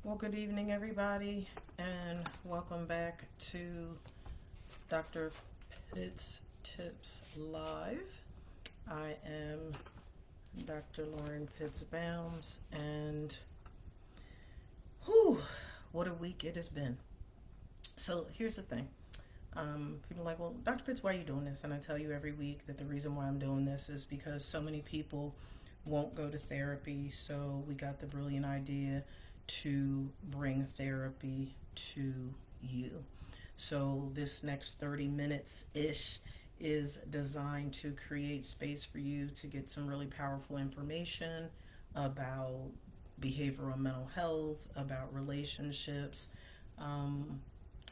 Well, good evening, everybody, and welcome back to Dr. Pitt's Tips Live. I am Dr. Lauren Pitts Bounds, and whew, what a week it has been. So, here's the thing. People are like, well, Dr. Pitts, why are you doing this? And I tell you every week that the reason why I'm doing this is because so many people won't go to therapy. So, we got the brilliant idea to bring therapy to you. So, this next 30 minutes ish is designed to create space for you to get some really powerful information about behavioral and mental health, about relationships, um,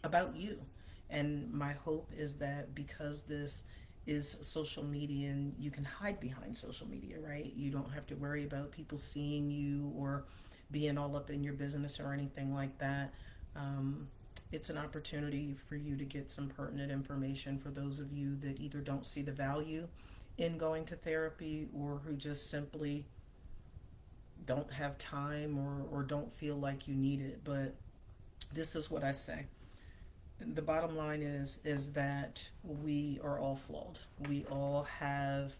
about you. And my hope is that because this is social media and you can hide behind social media, right? You don't have to worry about people seeing you or being all up in your business or anything like that. Um, it's an opportunity for you to get some pertinent information for those of you that either don't see the value in going to therapy or who just simply don't have time or don't feel like you need it. But this is what I say. The bottom line is that we are all flawed. We all have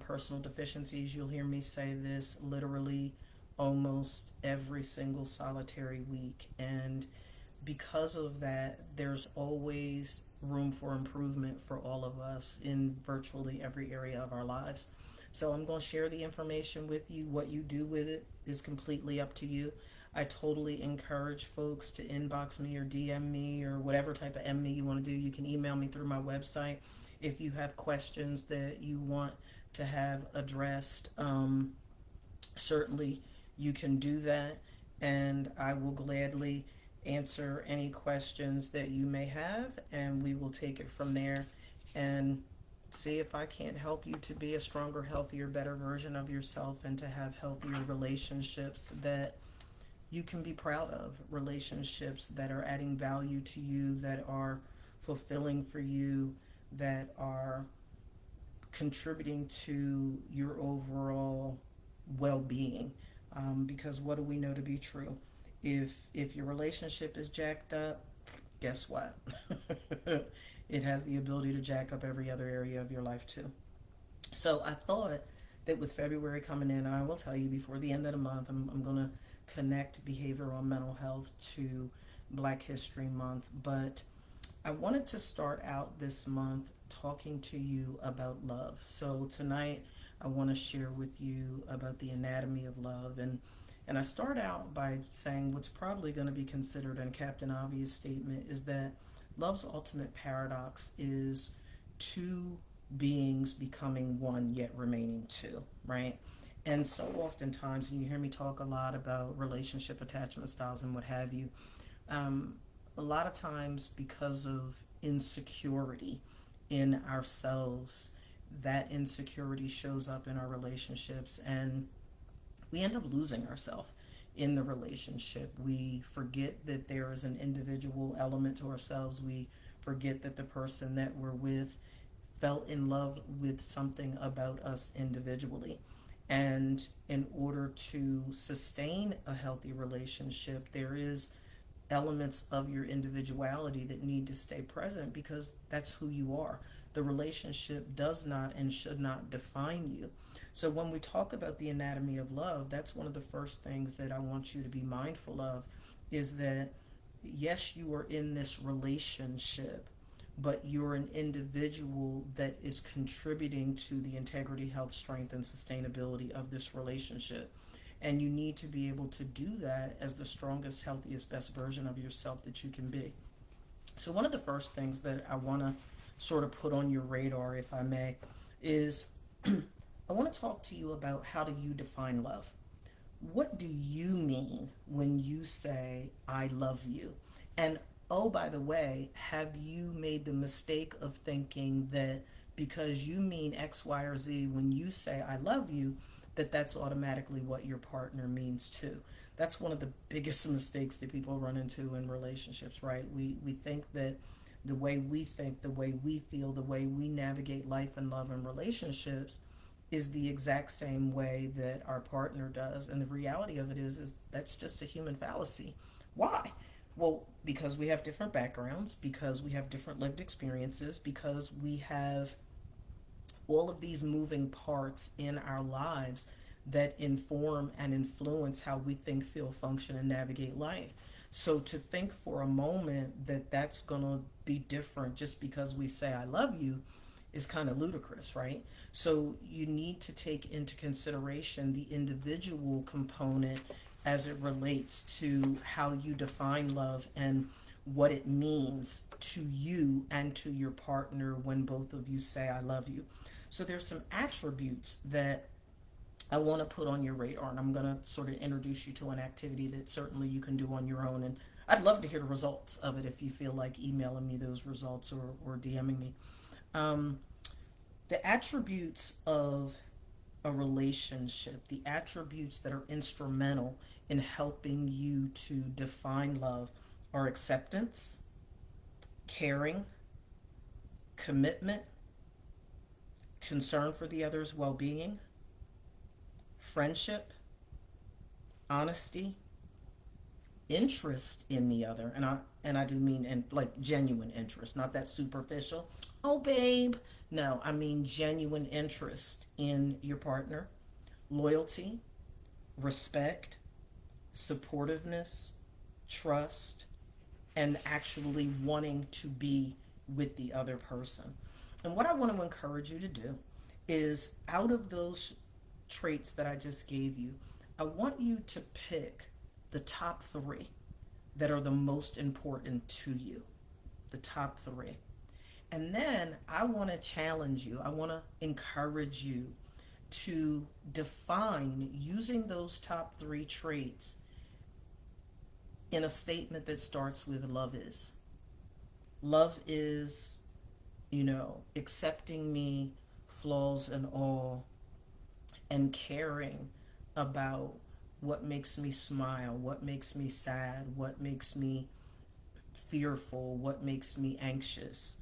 personal deficiencies. You'll hear me say this literally almost every single solitary week, and because of that, there's always room for improvement for all of us in virtually every area of our lives. So I'm going to share the information with you. What you do with it is completely up to you. I totally encourage folks to inbox me or DM me or whatever type of ME you want to do. You can email me through my website if you have questions that you want to have addressed. Certainly, you can do that, and I will gladly answer any questions that you may have, and we will take it from there and see if I can't help you to be a stronger, healthier, better version of yourself and to have healthier relationships that you can be proud of, relationships that are adding value to you, that are fulfilling for you, that are contributing to your overall well-being. Because what do we know to be true? If your relationship is jacked up, guess what? It has the ability to jack up every other area of your life too. So I thought that with February coming in, and I will tell you before the end of the month, I'm going to connect behavioral and mental health to Black History Month. But I wanted to start out this month talking to you about love. So tonight, I want to share with you about the anatomy of love. And I start out by saying what's probably going to be considered a Captain Obvious statement is that love's ultimate paradox is two beings becoming one yet remaining two, right? And so oftentimes, and you hear me talk a lot about relationship attachment styles and what have you, um, a lot of times because of insecurity in ourselves, that insecurity shows up in our relationships and we end up losing ourselves in the relationship. We forget that there is an individual element to ourselves. We forget that the person that we're with fell in love with something about us individually. And in order to sustain a healthy relationship, there is elements of your individuality that need to stay present because that's who you are. The relationship does not and should not define you. So when we talk about the anatomy of love, that's one of the first things that I want you to be mindful of is that yes, you are in this relationship, but you're an individual that is contributing to the integrity, health, strength, and sustainability of this relationship. And you need to be able to do that as the strongest, healthiest, best version of yourself that you can be. So, one of the first things that I want to sort of put on your radar, if I may, is I want to talk to you about how do you define love? What do you mean when you say, I love you? And oh, by the way, have you made the mistake of thinking that because you mean X, Y, or Z when you say, I love you, that that's automatically what your partner means too? That's one of the biggest mistakes that people run into in relationships, right? We think that the way we think, the way we feel, the way we navigate life and love and relationships is the exact same way that our partner does. And the reality of it is that's just a human fallacy. Why? Well, because we have different backgrounds, because we have different lived experiences, because we have all of these moving parts in our lives that inform and influence how we think, feel, function, and navigate life. So to think for a moment that that's going to be different just because we say, I love you, is kind of ludicrous, right? So you need to take into consideration the individual component as it relates to how you define love and what it means to you and to your partner when both of you say, I love you. So there's some attributes that I want to put on your radar, and I'm going to sort of introduce you to an activity that certainly you can do on your own. And I'd love to hear the results of it if you feel like emailing me those results or DMing me. Um, the attributes of a relationship, the attributes that are instrumental in helping you to define love are acceptance, caring, commitment, concern for the other's well being, friendship, honesty, interest in the other, and I do mean in like genuine interest, not that superficial. Oh, babe. No, I mean genuine interest in your partner, loyalty, respect, supportiveness, trust, and actually wanting to be with the other person. And what I want to encourage you to do is out of those traits that I just gave you, I want you to pick the top three that are the most important to you. The top three. And then I want to challenge you, I want to encourage you to define using those top three traits in a statement that starts with love is. Love is, accepting me, flaws and all, and caring about what makes me smile, what makes me sad, what makes me fearful, what makes me anxious.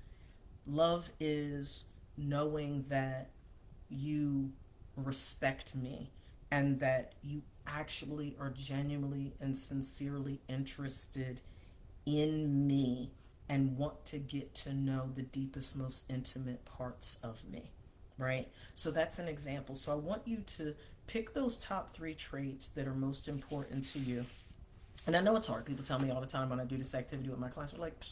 Love is knowing that you respect me and that you actually are genuinely and sincerely interested in me and want to get to know the deepest, most intimate parts of me, right? So that's an example. So I want you to pick those top three traits that are most important to you. And I know it's hard. People tell me all the time when I do this activity with my clients, they're like,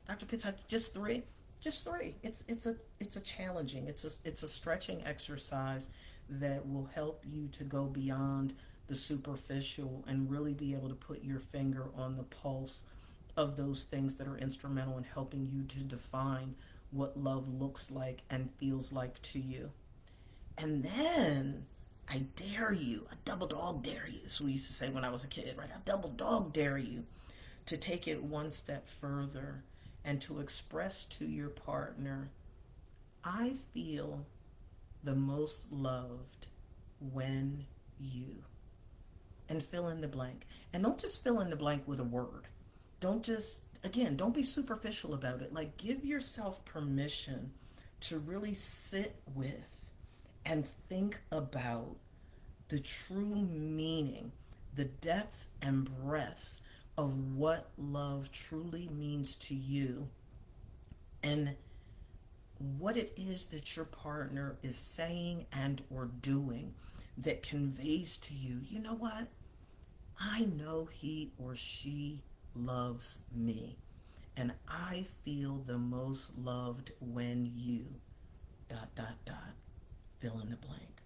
Dr. Pitts, just three? Just three. It's a challenging, it's a stretching exercise that will help you to go beyond the superficial and really be able to put your finger on the pulse of those things that are instrumental in helping you to define what love looks like and feels like to you. And then I dare you, I double dog dare you, is what we used to say when I was a kid, right? I double dog dare you to take it one step further and to express to your partner, I feel the most loved when you, and fill in the blank. And don't just fill in the blank with a word. Don't just, again, don't be superficial about it. Like, give yourself permission to really sit with and think about the true meaning, the depth and breadth of what love truly means to you and what it is that your partner is saying and or doing that conveys to you, you know what? I know he or she loves me. And I feel the most loved when you, dot, dot, dot, fill in the blank.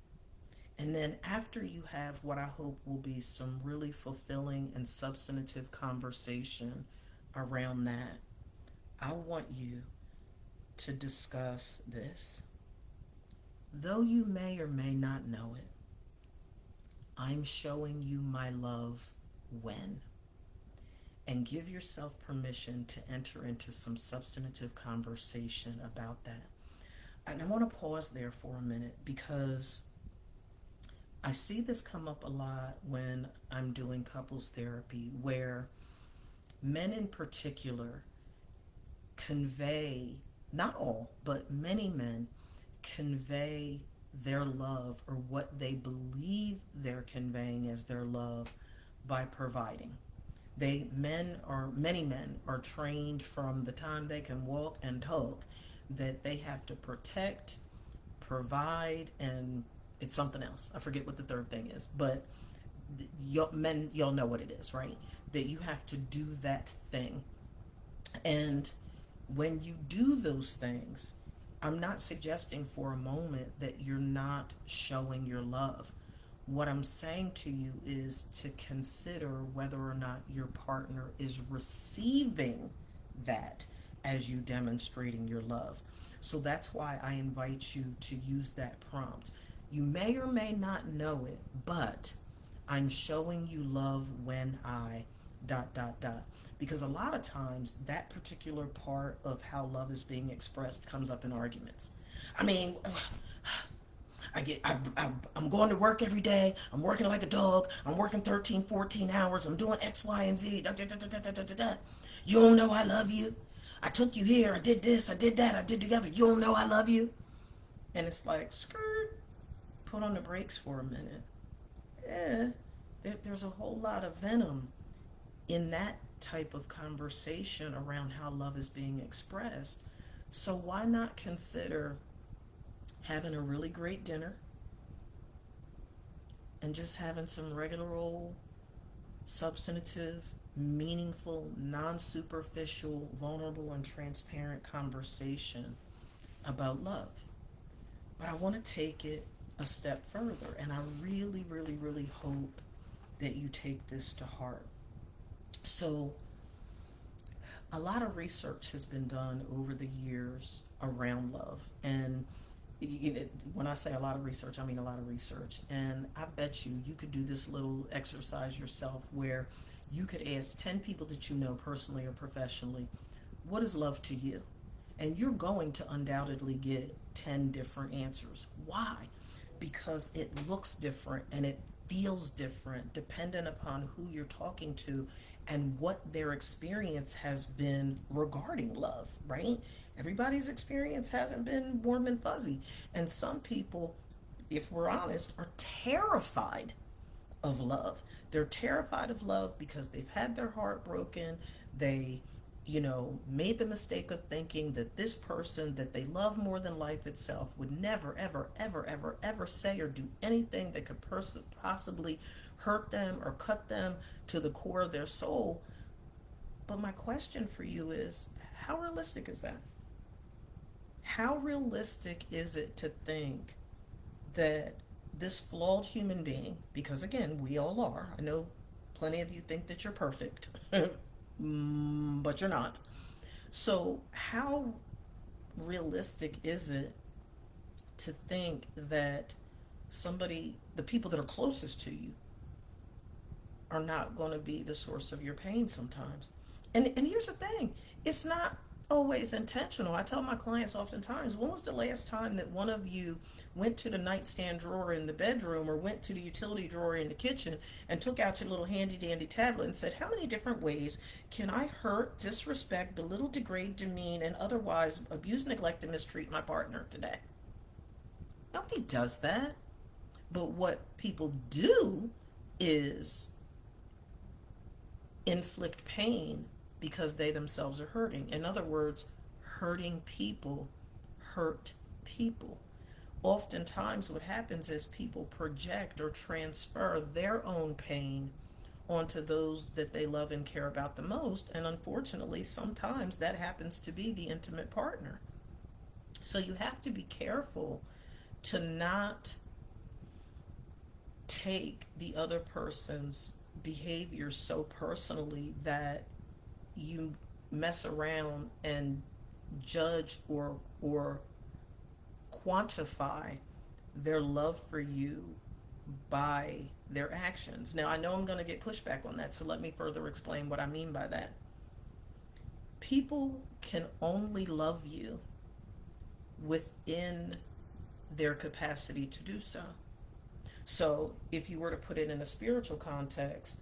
And then after you have what I hope will be some really fulfilling and substantive conversation around that, I want you to discuss this. Though you may or may not know it, I'm showing you my love when. And give yourself permission to enter into some substantive conversation about that. And I want to pause there for a minute because I see this come up a lot when I'm doing couples therapy, where men in particular convey, not all, but many men convey their love or what they believe they're conveying as their love by providing. Many men are trained from the time they can walk and talk that they have to protect, provide, and it's something else. I forget what the third thing is, but y'all know what it is, right? That you have to do that thing. And when you do those things, I'm not suggesting for a moment that you're not showing your love. What I'm saying to you is to consider whether or not your partner is receiving that as you demonstrating your love. So that's why I invite you to use that prompt. You may or may not know it, but I'm showing you love when I dot dot dot. Because a lot of times that particular part of how love is being expressed comes up in arguments. I mean, I'm going to work every day. I'm working like a dog. I'm working 13, 14 hours. I'm doing X, Y, and Z. Da, da, da, da, da, da, da, da. You don't know I love you. I took you here. I did this. I did that. I did together. You don't know I love you. And it's like, skirt, put on the brakes for a minute. Yeah, there's a whole lot of venom in that type of conversation around how love is being expressed. So why not consider having a really great dinner and just having some regular old substantive, meaningful, non-superficial, vulnerable, and transparent conversation about love? But I want to take it a step further, and I really, really, really hope that you take this to heart. So, a lot of research has been done over the years around love. And when I say a lot of research, I mean a lot of research. And I bet you could do this little exercise yourself where you could ask 10 people that you know personally or professionally, what is love to you? And you're going to undoubtedly get 10 different answers. Why? Because it looks different and it feels different dependent upon who you're talking to and what their experience has been regarding love, right? Everybody's experience hasn't been warm and fuzzy. And some people, if we're honest, are terrified of love. They're terrified of love because they've had their heart broken. They, made the mistake of thinking that this person that they love more than life itself would never, ever, ever, ever, ever say or do anything that could possibly hurt them or cut them to the core of their soul. But my question for you is, how realistic is that? How realistic is it to think that this flawed human being, because again, we all are, I know plenty of you think that you're perfect, but you're not. So, how realistic is it to think that the people that are closest to you, are not going to be the source of your pain sometimes? And here's the thing, it's not always intentional. I tell my clients oftentimes, when was the last time that one of you went to the nightstand drawer in the bedroom or went to the utility drawer in the kitchen and took out your little handy dandy tablet and said, how many different ways can I hurt, disrespect, belittle, degrade, demean, and otherwise abuse, neglect, and mistreat my partner today? Nobody does that. But what people do is inflict pain because they themselves are hurting. In other words, hurting people hurt people. Oftentimes, what happens is people project or transfer their own pain onto those that they love and care about the most. And unfortunately, sometimes that happens to be the intimate partner. So you have to be careful to not take the other person's behavior so personally that you mess around and judge or quantify their love for you by their actions. Now, I know I'm going to get pushback on that, so let me further explain what I mean by that. People can only love you within their capacity to do so. So, if you were to put it in a spiritual context,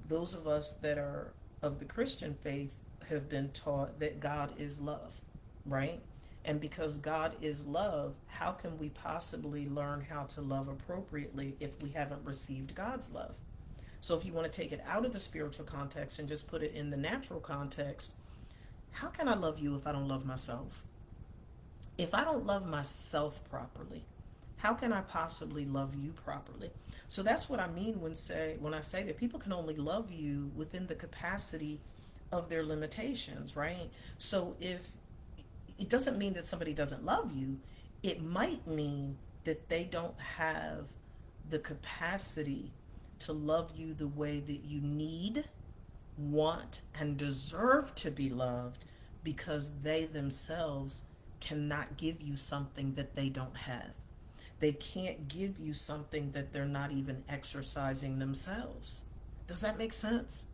those of us that are of the Christian faith have been taught that God is love, right? And because God is love, how can we possibly learn how to love appropriately if we haven't received God's love? So if you want to take it out of the spiritual context and just put it in the natural context, how can I love you if I don't love myself? If I don't love myself properly, how can I possibly love you properly? So that's what I mean when I say that people can only love you within the capacity of their limitations, right? So if it doesn't mean that somebody doesn't love you, it might mean that they don't have the capacity to love you the way that you need, want, and deserve to be loved because they themselves cannot give you something that they don't have. They can't give you something that they're not even exercising themselves. Does that make sense?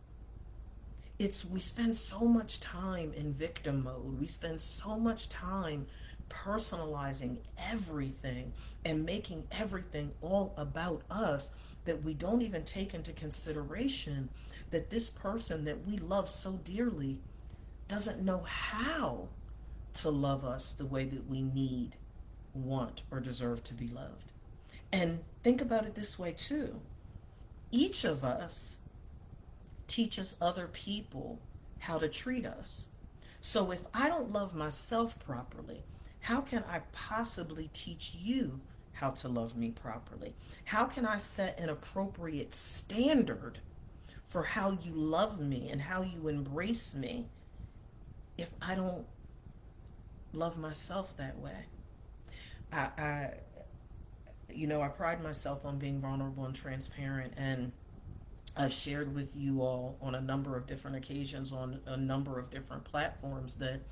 We spend so much time in victim mode. We spend so much time personalizing everything and making everything all about us that we don't even take into consideration that this person that we love so dearly doesn't know how to love us the way that we need, want, or deserve to be loved. And think about it this way too. Each of us teaches other people how to treat us. So if I don't love myself properly, how can I possibly teach you how to love me properly? How can I set an appropriate standard for how you love me and how you embrace me if I don't love myself that way? I, I I pride myself on being vulnerable and transparent, and I've shared with you all on a number of different occasions on a number of different platforms that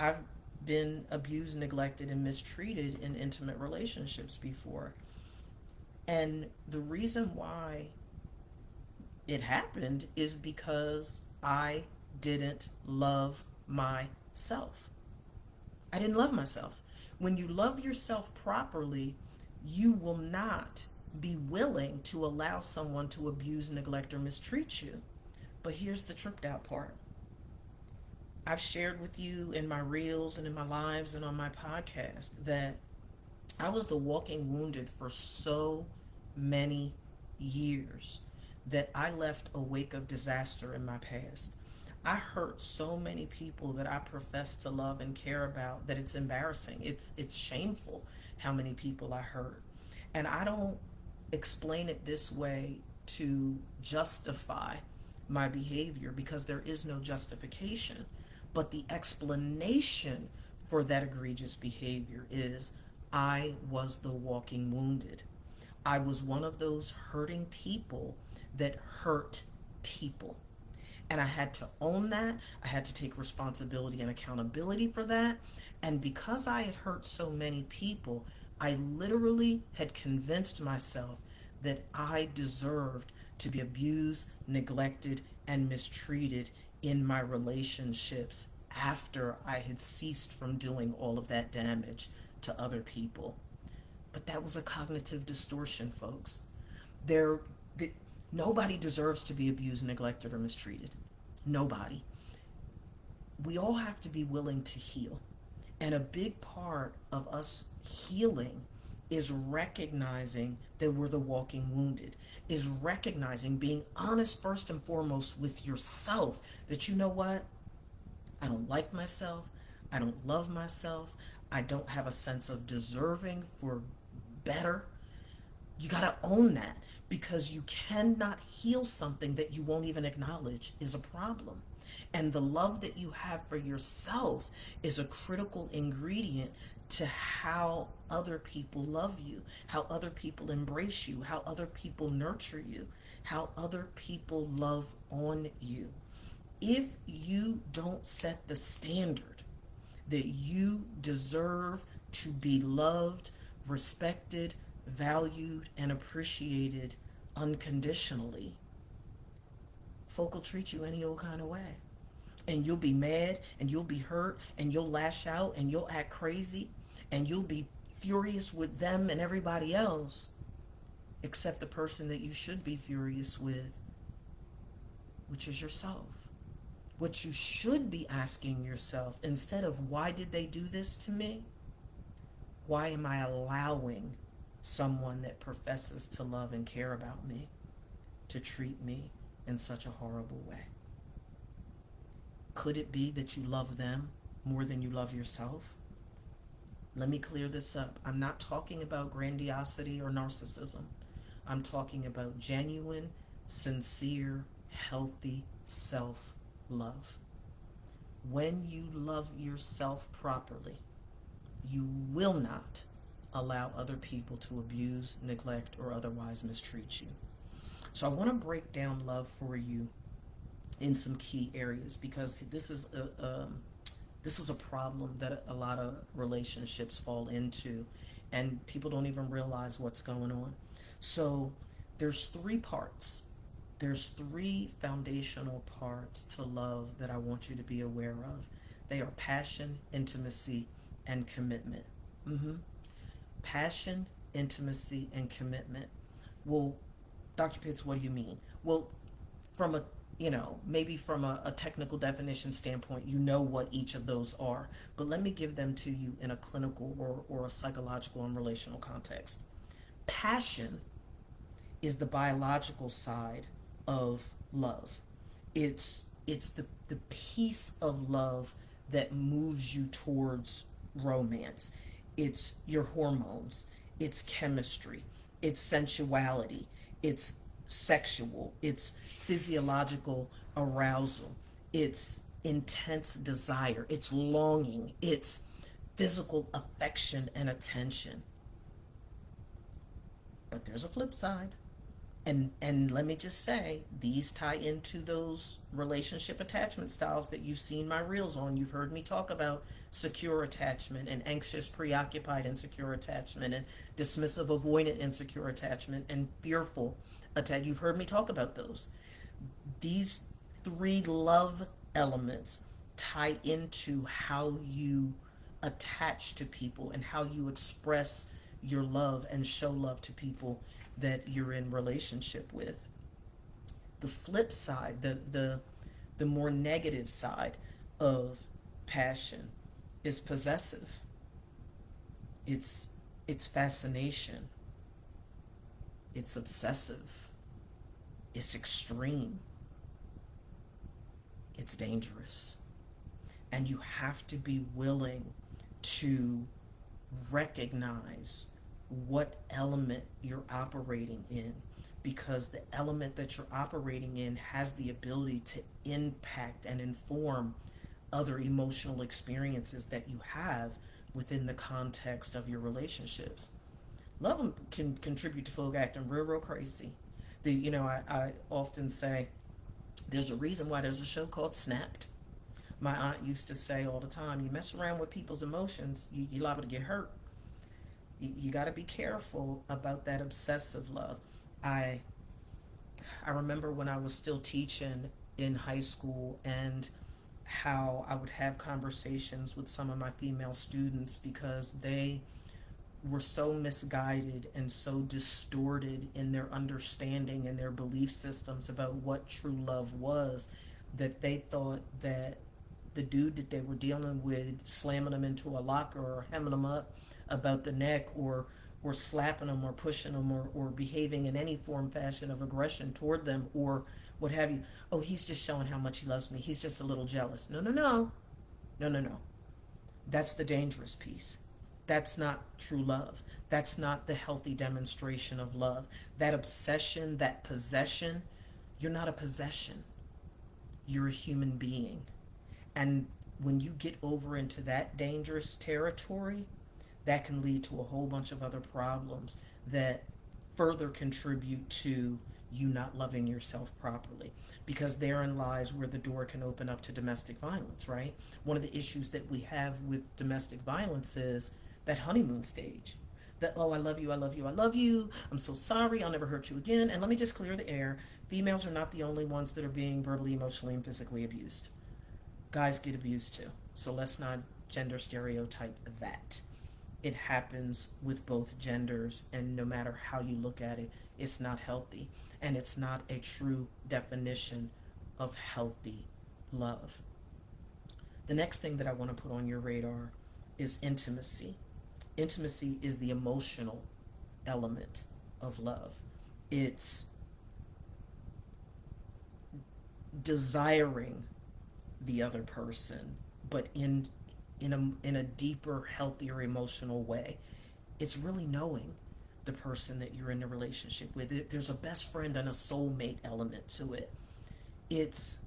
I've been abused, neglected, and mistreated in intimate relationships before. And the reason why it happened is because I didn't love myself. I didn't love myself. When you love yourself properly, you will not be willing to allow someone to abuse, neglect, or mistreat you. But here's the tripped out part. I've shared with you in my reels and in my lives and on my podcast that I was the walking wounded for so many years that I left a wake of disaster in my past. I hurt so many people that I profess to love and care about that it's embarrassing. It's shameful how many people I hurt. And I don't explain it this way to justify my behavior because there is no justification. But the explanation for that egregious behavior is I was the walking wounded. I was one of those hurting people that hurt people. And I had to own that. I had to take responsibility and accountability for that. And because I had hurt so many people, I literally had convinced myself that I deserved to be abused, neglected, and mistreated in my relationships after I had ceased from doing all of that damage to other people. But that was a cognitive distortion, folks. There, nobody deserves to be abused, neglected, or mistreated. Nobody. We all have to be willing to heal. And a big part of us healing is recognizing that we're the walking wounded, is recognizing, being honest first and foremost with yourself, that you know what? I don't like myself. I don't love myself. I don't have a sense of deserving for better. You got to own that because you cannot heal something that you won't even acknowledge is a problem. And the love that you have for yourself is a critical ingredient to how other people love you, how other people embrace you, how other people nurture you, how other people love on you. If you don't set the standard that you deserve to be loved, respected, valued, and appreciated unconditionally, folk will treat you any old kind of way. And you'll be mad, and you'll be hurt, and you'll lash out, and you'll act crazy, and you'll be furious with them and everybody else, except the person that you should be furious with, which is yourself, What you should be asking yourself, instead of why did they do this to me, why am I allowing someone that professes to love and care about me to treat me in such a horrible way? Could it be that you love them more than you love yourself? Let me clear this up. I'm not talking about grandiosity or narcissism. I'm talking about genuine, sincere, healthy self love. When you love yourself properly, you will not allow other people to abuse, neglect, or otherwise mistreat you. So I want to break down love for you in some key areas, because this is a problem that a lot of relationships fall into, and people don't even realize what's going on. So there's three parts. There's three foundational parts to love that I want you to be aware of. They are passion, intimacy, and commitment. Mm-hmm. Passion, intimacy, and commitment. Well, Dr. Pitts, what do you mean? Well, from a maybe from a technical definition standpoint, you know what each of those are, but let me give them to you in a clinical or a psychological and relational context. Passion is the biological side of love. It's the piece of love that moves you towards romance. It's your hormones, it's chemistry, it's sensuality, it's sexual, it's physiological arousal, it's intense desire, it's longing, it's physical affection and attention. But there's a flip side. And let me just say, these tie into those relationship attachment styles that you've seen my reels on. You've heard me talk about secure attachment and anxious, preoccupied, insecure attachment, and dismissive, avoidant, insecure attachment, and fearful attachment. You've heard me talk about those. These three love elements tie into how you attach to people and how you express your love and show love to people that you're in relationship with. The flip side, the more negative side of passion is possessive. It's fascination. It's obsessive. It's extreme. It's dangerous. And you have to be willing to recognize what element you're operating in, because the element that you're operating in has the ability to impact and inform other emotional experiences that you have within the context of your relationships. Love can contribute to folk acting real crazy. I often say there's a reason why there's a show called Snapped. My aunt used to say all the time, you mess around with people's emotions, you're liable to get hurt. You got to be careful about that obsessive love. I I remember when I was still teaching in high school, and how I would have conversations with some of my female students because they were so misguided and so distorted in their understanding and their belief systems about what true love was, that they thought that the dude that they were dealing with, slamming them into a locker or hemming them up about the neck, or slapping them or pushing them, or behaving in any form fashion of aggression toward them, or what have you, oh, he's just showing how much he loves me, he's just a little jealous. No, no, no, no, no, no. That's the dangerous piece. That's not true love. That's not the healthy demonstration of love. That obsession, that possession, you're not a possession. You're a human being. And when you get over into that dangerous territory, that can lead to a whole bunch of other problems that further contribute to you not loving yourself properly. Because therein lies where the door can open up to domestic violence, right? One of the issues that we have with domestic violence is that honeymoon stage. That, oh, I love you, I love you, I love you, I'm so sorry, I'll never hurt you again. And let me just clear the air, females are not the only ones that are being verbally, emotionally, and physically abused. Guys get abused too. So let's not gender stereotype that. It happens with both genders, and no matter how you look at it, it's not healthy. And it's not a true definition of healthy love. The next thing that I want to put on your radar is intimacy. Intimacy is the emotional element of love. It's desiring the other person, but in a deeper, healthier emotional way. It's really knowing the person that you're in a relationship with. There's a best friend and a soulmate element to it. It's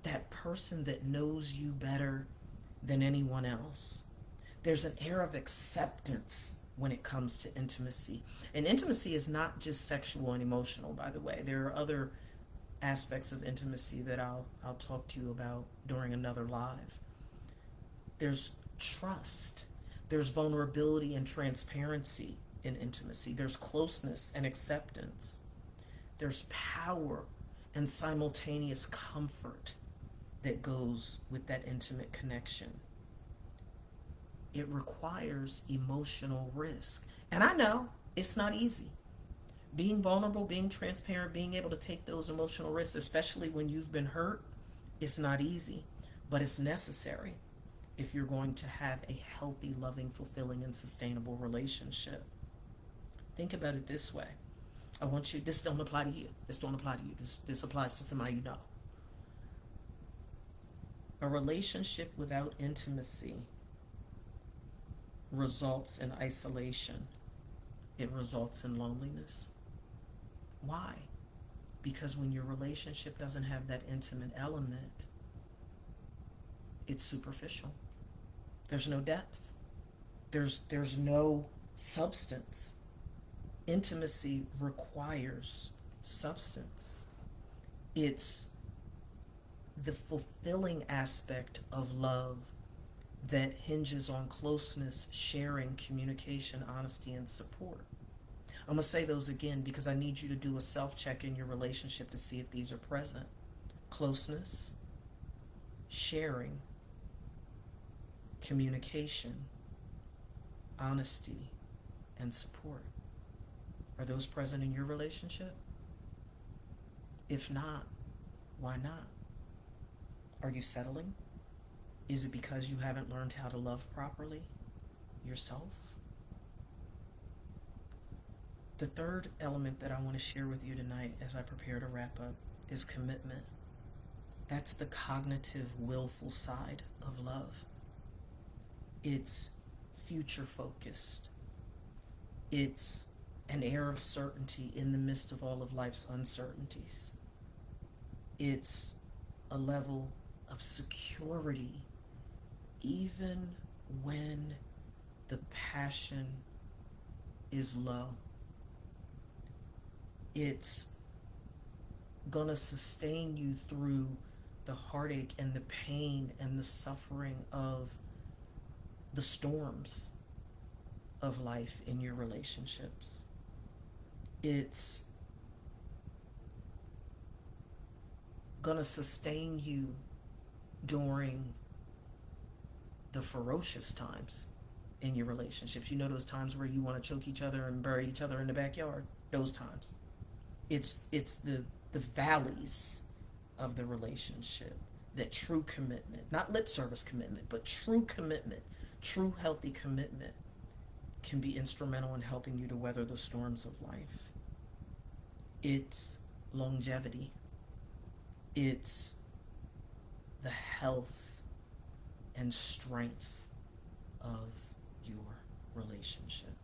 that person that knows you better than anyone else. There's an air of acceptance when it comes to intimacy. And intimacy is not just sexual and emotional, by the way. There are other aspects of intimacy that I'll talk to you about during another live. There's trust. There's vulnerability and transparency in intimacy. There's closeness and acceptance. There's power and simultaneous comfort that goes with that intimate connection. It requires emotional risk. And I know it's not easy. Being vulnerable, being transparent, being able to take those emotional risks, especially when you've been hurt, it's not easy, but it's necessary if you're going to have a healthy, loving, fulfilling, and sustainable relationship. Think about it this way. I want you, this don't apply to you. This don't apply to you. This applies to somebody you know. A relationship without intimacy results in isolation. It results in loneliness. Why? Because when your relationship doesn't have that intimate element, it's superficial. There's no depth. There's no substance. Intimacy requires substance. It's the fulfilling aspect of love that hinges on closeness, sharing, communication, honesty, and support. I'm going to say those again because I need you to do a self-check in your relationship to see if these are present. Closeness, sharing, communication, honesty, and support. Are those present in your relationship? If not, why not? Are you settling? Is it because you haven't learned how to love properly yourself? The third element that I want to share with you tonight as I prepare to wrap up is commitment. That's the cognitive, willful side of love. It's future focused. It's an air of certainty in the midst of all of life's uncertainties. It's a level of security even when the passion is low. It's gonna sustain you through the heartache and the pain and the suffering of the storms of life in your relationships. It's gonna sustain you during the ferocious times in your relationships. You know those times where you want to choke each other and bury each other in the backyard? Those times. It's the valleys of the relationship that true commitment, not lip service commitment, but true commitment, true healthy commitment can be instrumental in helping you to weather the storms of life. It's longevity. It's the health and strength of your relationship.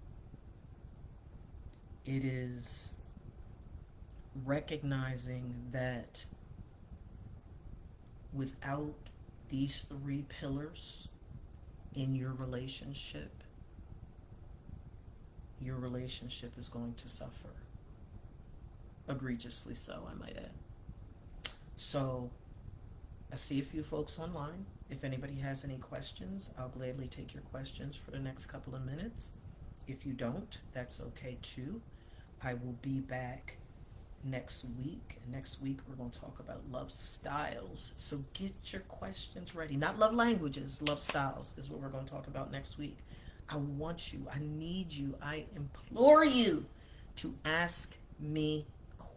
It is recognizing that without these three pillars in your relationship is going to suffer. Egregiously so, I might add. So, I see a few folks online. If anybody has any questions, I'll gladly take your questions for the next couple of minutes. If you don't, that's okay too. I will be back next week. Next week, we're going to talk about love styles. So get your questions ready. Not love languages, love styles is what we're going to talk about next week. I want you, I need you, I implore you to ask me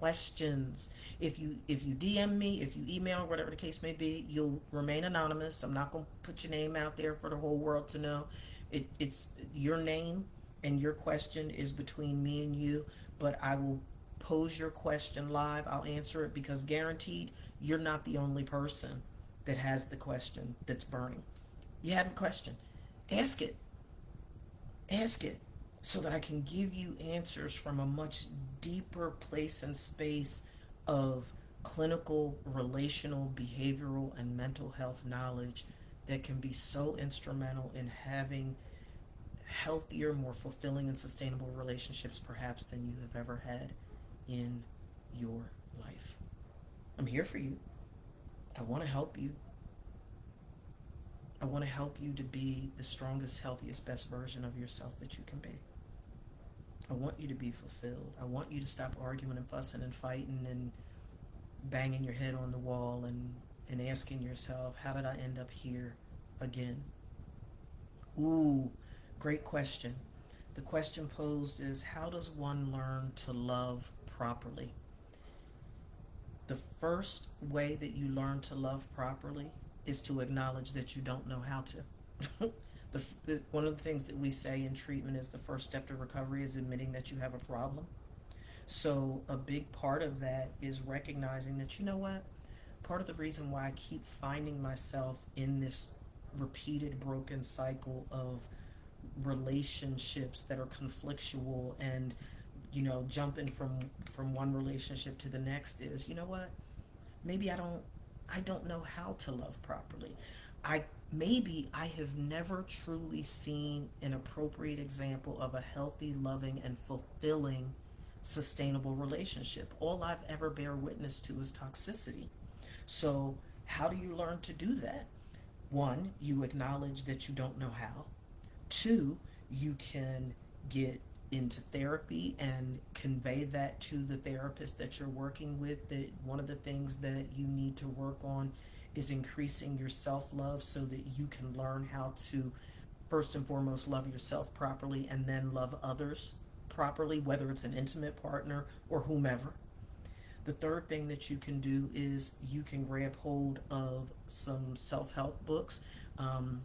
questions. If you DM me, if you email, whatever the case may be, you'll remain anonymous. I'm not going to put your name out there for the whole world to know. It's your name and your question is between me and you, but I will pose your question live. I'll answer it because guaranteed you're not the only person that has the question that's burning. You have a question. Ask it. Ask it so that I can give you answers from a much deeper place and space of clinical, relational, behavioral, and mental health knowledge that can be so instrumental in having healthier, more fulfilling, and sustainable relationships, perhaps, than you have ever had in your life. I'm here for you. I want to help you. I want to help you to be the strongest, healthiest, best version of yourself that you can be. I want you to be fulfilled. I want you to stop arguing and fussing and fighting and banging your head on the wall and asking yourself, how did I end up here again? Ooh, great question. The question posed is, how does one learn to love properly? The first way that you learn to love properly is to acknowledge that you don't know how to. One of the things that we say in treatment is the first step to recovery is admitting that you have a problem. So, a big part of that is recognizing that, you know what? Part of the reason why I keep finding myself in this repeated broken cycle of relationships that are conflictual and jumping from one relationship to the next is, you know what, maybe I don't know how to love properly. I have never truly seen an appropriate example of a healthy, loving, and fulfilling sustainable relationship. All I've ever bear witness to is toxicity. So how do you learn to do that? One, you acknowledge that you don't know how. Two, you can get into therapy and convey that to the therapist that you're working with, that one of the things that you need to work on is increasing your self-love so that you can learn how to first and foremost love yourself properly and then love others properly, whether it's an intimate partner or whomever. The third thing that you can do is you can grab hold of some self-help books. I'm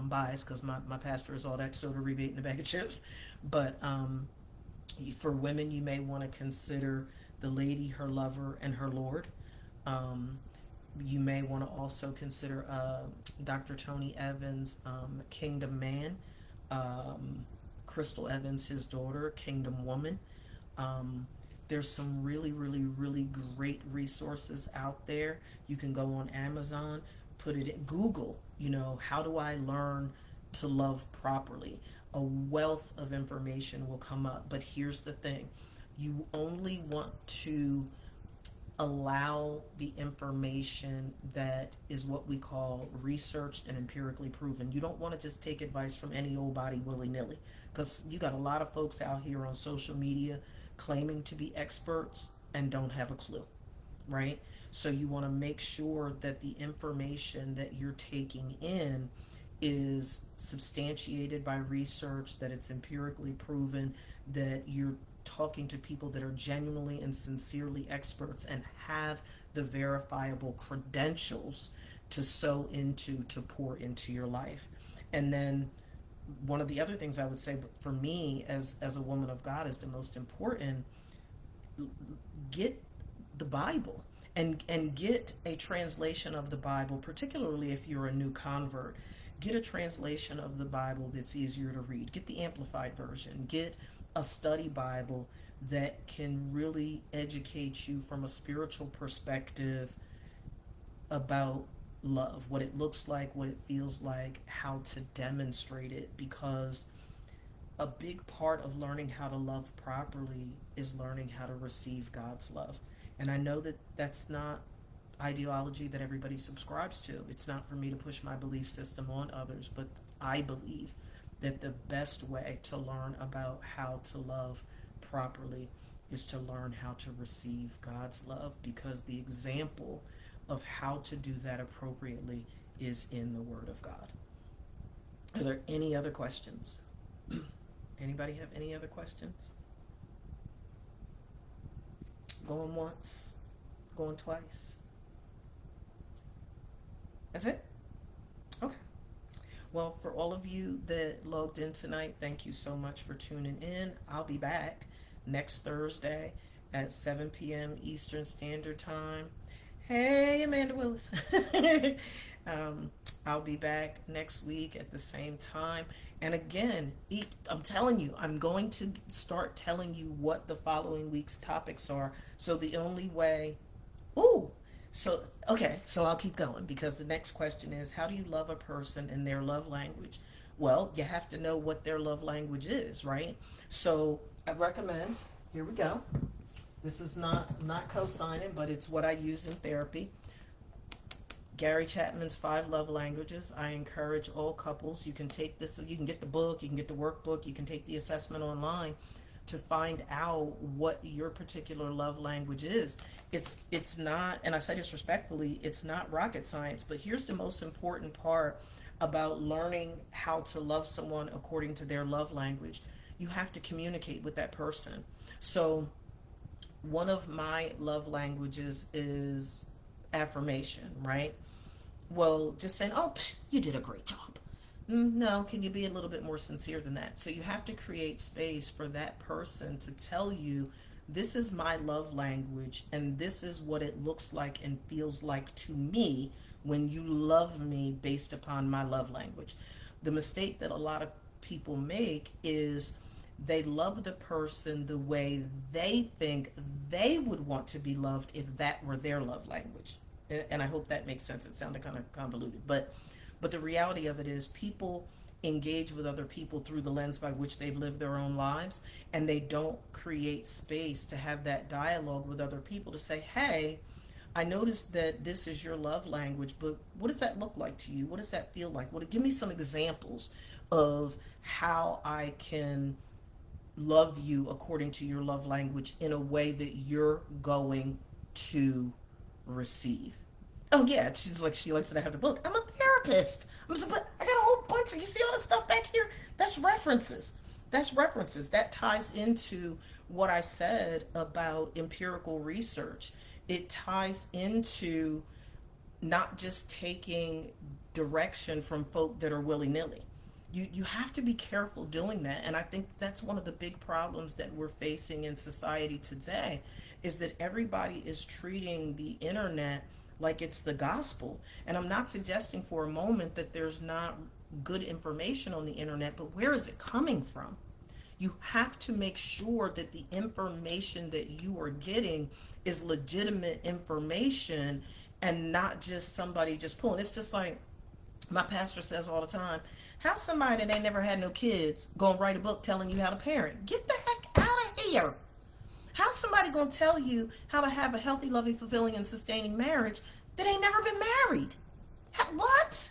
biased because my pastor is all that soda rebate in a bag of chips. But for women, you may want to consider The Lady, Her Lover, and Her Lord. Um, you may want to also consider Dr. Tony Evans' Kingdom Man, Crystal Evans, his daughter, Kingdom Woman. Um, there's some really, really, really great resources out there. You can go on Amazon, put it in Google, how do I learn to love properly? A wealth of information will come up. But here's the thing, you only want to allow the information that is what we call researched and empirically proven. You don't want to just take advice from any old body willy-nilly, because you got a lot of folks out here on social media claiming to be experts and don't have a clue, right? So you want to make sure that the information that you're taking in is substantiated by research, that it's empirically proven, that you're talking to people that are genuinely and sincerely experts and have the verifiable credentials to sow into, to pour into your life. And then one of the other things I would say for me as a woman of God is the most important, get the Bible and get a translation of the Bible, particularly if you're a new convert. Get a translation of the Bible that's easier to read. Get the Amplified Version. Get a study Bible that can really educate you from a spiritual perspective about love, what it looks like, what it feels like, how to demonstrate it, because a big part of learning how to love properly is learning how to receive God's love. And I know that that's not ideology that everybody subscribes to. It's not for me to push my belief system on others, but I believe that the best way to learn about how to love properly is to learn how to receive God's love, because the example of how to do that appropriately is in the Word of God. Are there any other questions? Anybody have any other questions? Going once, going twice. That's it? Okay. Well, for all of you that logged in tonight, thank you so much for tuning in. I'll be back next Thursday at 7 p.m. Eastern Standard Time. Hey, Amanda Willis. um, I'll be back next week at the same time. And again, I'm telling you, I'm going to start telling you what the following week's topics are. So the only way Ooh. So, okay, so I'll keep going because the next question is how do you love a person in their love language? Well, you have to know what their love language is, right? So, I recommend, here we go. This is not co-signing, but it's what I use in therapy. Gary Chapman's Five Love Languages. I encourage all couples. You can take this, you can get the book, you can get the workbook, you can take the assessment online to find out what your particular love language is. It's not, and I say this respectfully, it's not rocket science, but here's the most important part about learning how to love someone according to their love language. You have to communicate with that person. So one of my love languages is affirmation, right? Well, just saying, oh, you did a great job. No, can you be a little bit more sincere than that? So you have to create space for that person to tell you, this is my love language, and this is what it looks like and feels like to me when you love me based upon my love language. The mistake that a lot of people make is they love the person the way they think they would want to be loved if that were their love language. And I hope that makes sense. It sounded kind of convoluted, but the reality of it is people engage with other people through the lens by which they've lived their own lives, and they don't create space to have that dialogue with other people to say, hey, I noticed that this is your love language, but what does that look like to you? What does that feel like? Give me some examples of how I can love you according to your love language in a way that you're going to receive. Oh yeah, she's like, she likes to have the book. I'm a therapist. But I got a whole bunch of, you see all this stuff back here? That's references. That's references. That ties into what I said about empirical research. It ties into not just taking direction from folk that are willy-nilly. You have to be careful doing that, and I think that's one of the big problems that we're facing in society today, is that everybody is treating the internet like it's the gospel. And I'm not suggesting for a moment that there's not good information on the internet, but where is it coming from? You have to make sure that the information that you are getting is legitimate information and not just somebody just pulling. It's just like my pastor says all the time, how's somebody that ain't never had no kids gonna write a book telling you how to parent? Get the heck out of here. How's somebody gonna tell you how to have a healthy, loving, fulfilling, and sustaining marriage that ain't never been married? What?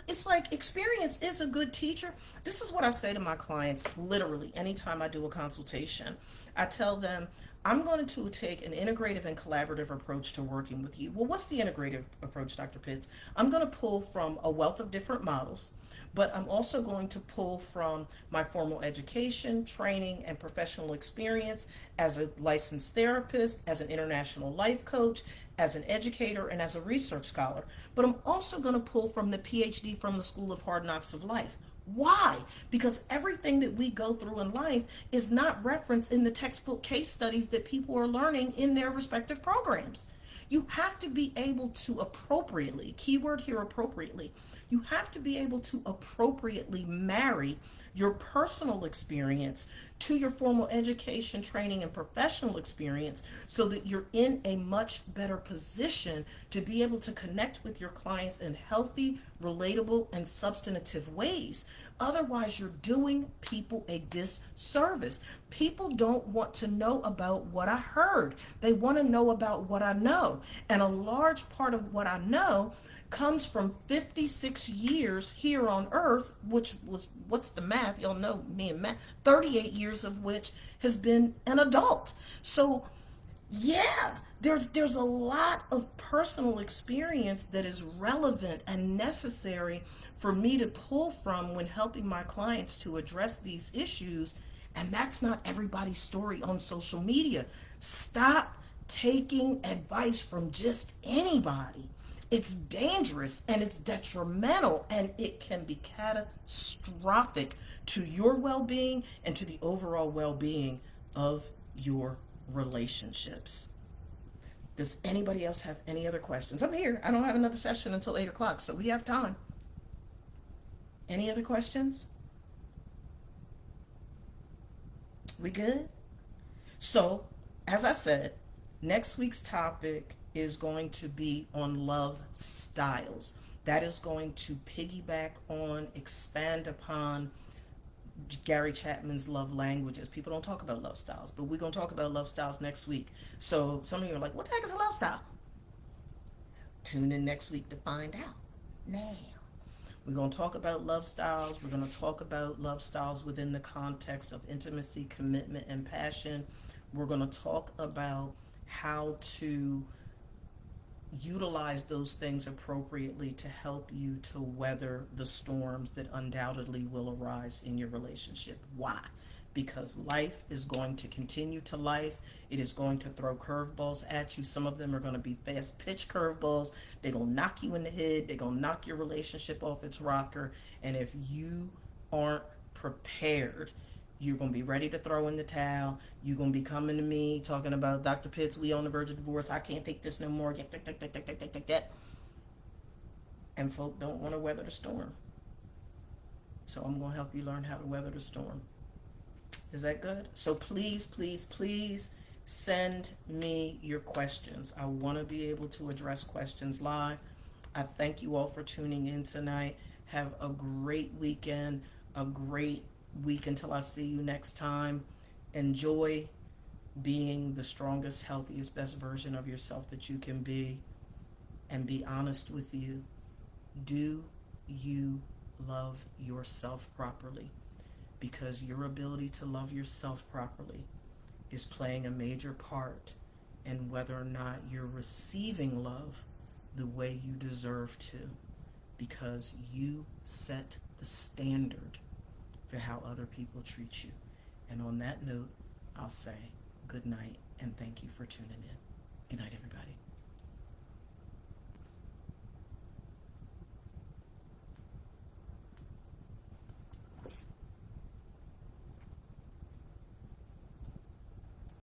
It's like experience is a good teacher. This is what I say to my clients literally anytime I do a consultation. I tell them, I'm going to take an integrative and collaborative approach to working with you. Well, what's the integrative approach, Dr. Pitts? I'm going to pull from a wealth of different models, but I'm also going to pull from my formal education, training, and professional experience as a licensed therapist, as an international life coach, as an educator, and as a research scholar. But I'm also going to pull from the PhD from the School of Hard Knocks of Life. Why? Because everything that we go through in life is not referenced in the textbook case studies that people are learning in their respective programs. You have to be able to appropriately, keyword here, appropriately, you have to be able to appropriately marry your personal experience to your formal education, training, and professional experience so that you're in a much better position to be able to connect with your clients in healthy, relatable, and substantive ways. Otherwise, you're doing people a disservice. People don't want to know about what I heard. They want to know about what I know. And a large part of what I know comes from 56 years here on earth, which was, what's the math? Y'all know me and math. 38 years of which has been an adult. So yeah, there's a lot of personal experience that is relevant and necessary for me to pull from when helping my clients to address these issues. And that's not everybody's story on social media. Stop taking advice from just anybody. It's dangerous and it's detrimental and it can be catastrophic to your well being and to the overall well being of your relationships. Does anybody else have any other questions? I'm here. I don't have another session until 8 o'clock, so we have time. Any other questions? We good? So, as I said, next week's topic is going to be on love styles. That is going to piggyback on, expand upon Gary Chapman's love languages. People don't talk about love styles, but we're going to talk about love styles next week. So, some of you are like, what the heck is a love style? Tune in next week to find out. Now, we're going to talk about love styles. We're going to talk about love styles within the context of intimacy, commitment, and passion. We're going to talk about how to utilize those things appropriately to help you to weather the storms that undoubtedly will arise in your relationship. Why? Because life is going to continue to life. It is going to throw curveballs at you. Some of them are going to be fast pitch curveballs. They're going to knock you in the head. They're going to knock your relationship off its rocker. And if you aren't prepared, you're going to be ready to throw in the towel. You're going to be coming to me talking about, Dr. Pitts, we on the verge of divorce. I can't take this no more. And folk don't want to weather the storm. So I'm going to help you learn how to weather the storm. Is that good? So please, please, please send me your questions. I want to be able to address questions live. I thank you all for tuning in tonight. Have a great weekend, a great week until I see you next time. Enjoy being the strongest, healthiest, best version of yourself that you can be. And be honest with you. Do you love yourself properly? Because your ability to love yourself properly is playing a major part in whether or not you're receiving love the way you deserve to, because you set the standard for how other people treat you. And on that note, I'll say good night and thank you for tuning in. Good night, everybody.